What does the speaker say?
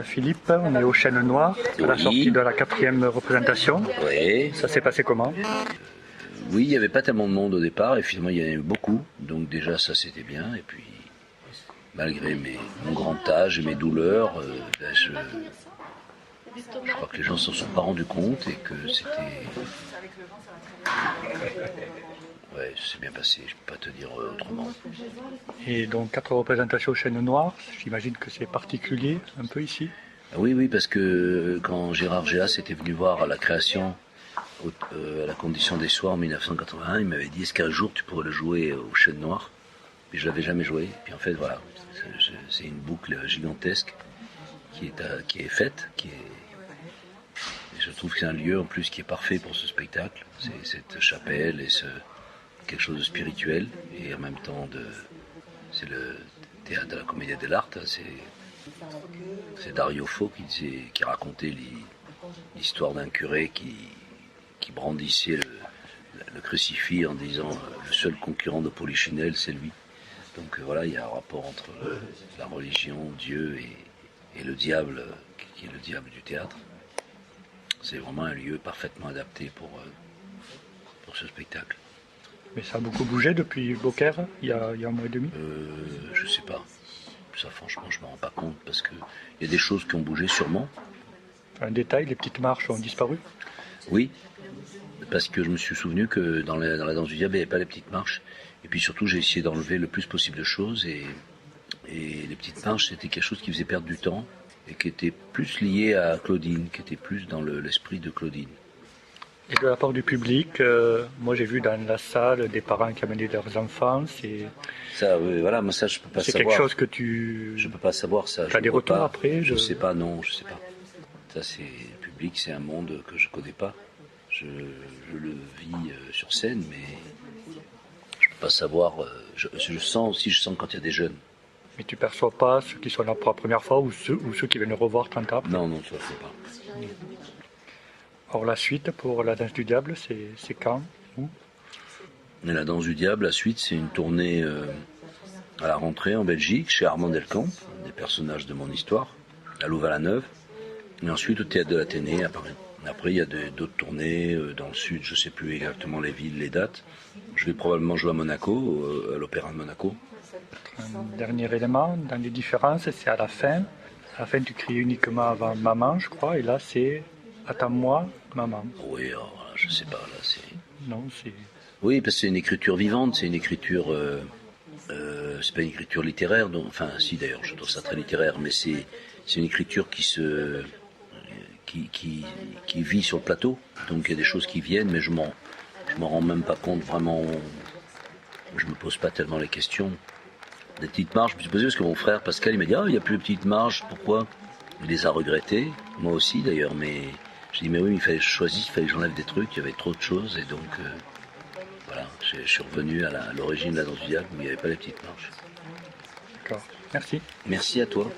Philippe, on est au Chêne Noir, à la sortie de la 4e représentation. Oui. Ça s'est passé comment? Oui, il n'y avait pas tellement de monde au départ, et finalement il y en a eu beaucoup, donc déjà ça c'était bien, et puis malgré mon grand âge et mes douleurs, je crois que les gens ne s'en sont pas rendus compte, et que c'était... Ouais, c'est bien passé, je ne peux pas te dire autrement. Et donc 4 représentations au Chêne Noir, j'imagine que c'est particulier un peu ici? Oui, parce que quand Gérard Géas était venu voir la création à la Condition des Soirs en 1981, il m'avait dit est-ce qu'un jour tu pourrais le jouer au Chêne Noir? Puis je l'avais jamais joué. Puis en fait voilà, c'est une boucle gigantesque qui est faite, et je trouve que c'est un lieu en plus qui est parfait pour ce spectacle. C'est cette chapelle et quelque chose de spirituel et en même temps c'est le théâtre de la Commedia dell'arte. C'est Dario Fo qui racontait l'histoire d'un curé qui brandissait le crucifix en disant le seul concurrent de Polichinelle, c'est lui. Donc voilà, il y a un rapport entre la religion, Dieu et le diable, qui est le diable du théâtre. C'est vraiment un lieu parfaitement adapté pour ce spectacle. Mais ça a beaucoup bougé depuis Beaucaire, il y a un mois et demi? Je sais pas. Ça franchement je me rends pas compte parce que il y a des choses qui ont bougé sûrement. Un détail, les petites marches ont disparu? Oui, parce que je me suis souvenu que dans la danse du diable il n'y avait pas les petites marches. Et puis surtout j'ai essayé d'enlever le plus possible de choses et les petites marches c'était quelque chose qui faisait perdre du temps et qui était plus lié à Claudine, qui était plus dans l'esprit de Claudine. Et de la part du public, moi j'ai vu dans la salle des parents qui amenaient leurs enfants, Ça, voilà, moi ça je peux pas c'est savoir. quelque chose que tu... Je peux pas savoir ça. Tu as des retours après? Je sais pas, non, je sais pas. Ça c'est le public, c'est un monde que je connais pas. Je le vis sur scène, mais je peux pas savoir. Je sens quand il y a des jeunes. Mais tu perçois pas ceux qui sont là pour la première fois ou ceux qui viennent revoir 30 ans? Non, ça je sais pas. Or la suite pour la danse du diable, c'est quand? Où? Et la danse du diable, la suite, c'est une tournée à la rentrée en Belgique, chez Armand Delcamp, des personnages de mon histoire, à Louvain-la-Neuve, et ensuite au Théâtre de l'Athénée à Paris. Après, il y a d'autres tournées dans le sud, je ne sais plus exactement les villes, les dates. Je vais probablement jouer à Monaco, à l'Opéra de Monaco. Un dernier élément, dans les différences, c'est à la fin. À la fin, tu cries uniquement avant maman, je crois, et là, c'est attends-moi, maman. Oui, alors, je sais pas, là, c'est... Non, c'est... Oui, parce que c'est une écriture vivante, c'est une écriture... c'est pas une écriture littéraire, donc, enfin, si d'ailleurs, je trouve ça très littéraire, mais c'est une écriture qui vit sur le plateau. Donc il y a des choses qui viennent, mais je m'en rends même pas compte vraiment. Je me pose pas tellement les questions. Des petites marges, je me suis posé parce que mon frère Pascal il m'a dit il n'y a plus de petites marges, pourquoi? Il les a regrettées, moi aussi d'ailleurs, mais je dis mais oui, il fallait que je choisisse, il fallait que j'enlève des trucs, il y avait trop de choses et donc voilà, je suis revenu à l'origine de la danse du diable où il n'y avait pas les petites marches. D'accord, merci. Merci à toi.